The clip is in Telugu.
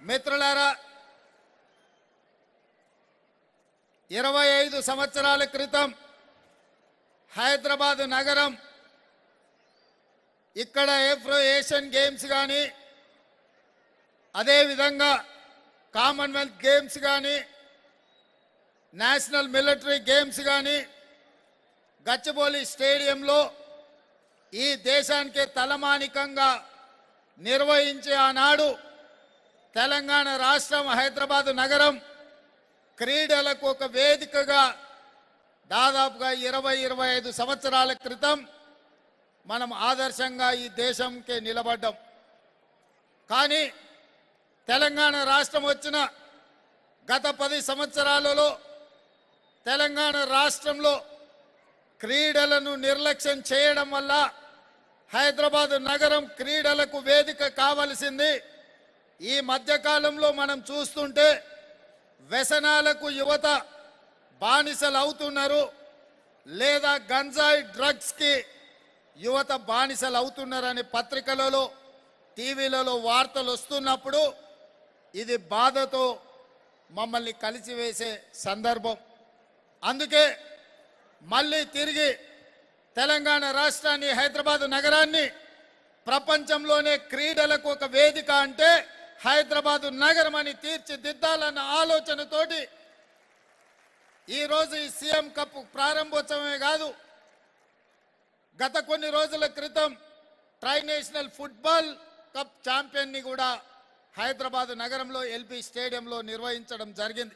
మిత్రులారా 25 సంవత్సరాల క్రితం హైదరాబాద్ నగరం ఇక్కడ ఏఫ్రో ఏషియన్ గేమ్స్ కానీ అదే విధంగా కామన్వెల్త్ గేమ్స్ కానీ నేషనల్ మిలిటరీ గేమ్స్ కానీ గచ్చిబౌలి స్టేడియంలో ఈ దేశానికి తలమానికంగా నిర్వహించే ఆనాడు తెలంగాణ రాష్ట్రం హైదరాబాద్ నగరం క్రీడలకు ఒక వేదికగా దాదాపుగా 20-25 సంవత్సరాల క్రితం మనం ఆదర్శంగా ఈ దేశంకి నిలబడ్డాం. కానీ తెలంగాణ రాష్ట్రం వచ్చిన గత 10 సంవత్సరాలలో తెలంగాణ రాష్ట్రంలో క్రీడలను నిర్లక్ష్యం చేయడం వల్ల హైదరాబాద్ నగరం క్రీడలకు వేదిక కావాల్సింది. ఈ మధ్యకాలంలో మనం చూస్తుంటే వ్యసనాలకు యువత బానిసలు అవుతున్నారు, లేదా గంజాయి డ్రగ్స్కి యువత బానిసలు అవుతున్నారని పత్రికలలో టీవీలలో వార్తలు వస్తున్నప్పుడు ఇది బాధతో మమ్మల్ని కలిసివేసే సందర్భం. అందుకే మళ్ళీ తిరిగి తెలంగాణ రాష్ట్రాన్ని హైదరాబాద్ నగరాన్ని ప్రపంచంలోనే క్రీడలకు ఒక వేదిక అంటే హైదరాబాద్ నగరం అని తీర్చిదిద్దాలన్న ఆలోచనతోటి ఈరోజు ఈ సీఎం కప్ ప్రారంభోత్సవమే కాదు, గత కొన్ని రోజుల క్రితం ట్రై నేషనల్ ఫుట్బాల్ కప్ ఛాంపియన్ని కూడా హైదరాబాద్ నగరంలో ఎల్బీ స్టేడియంలో నిర్వహించడం జరిగింది.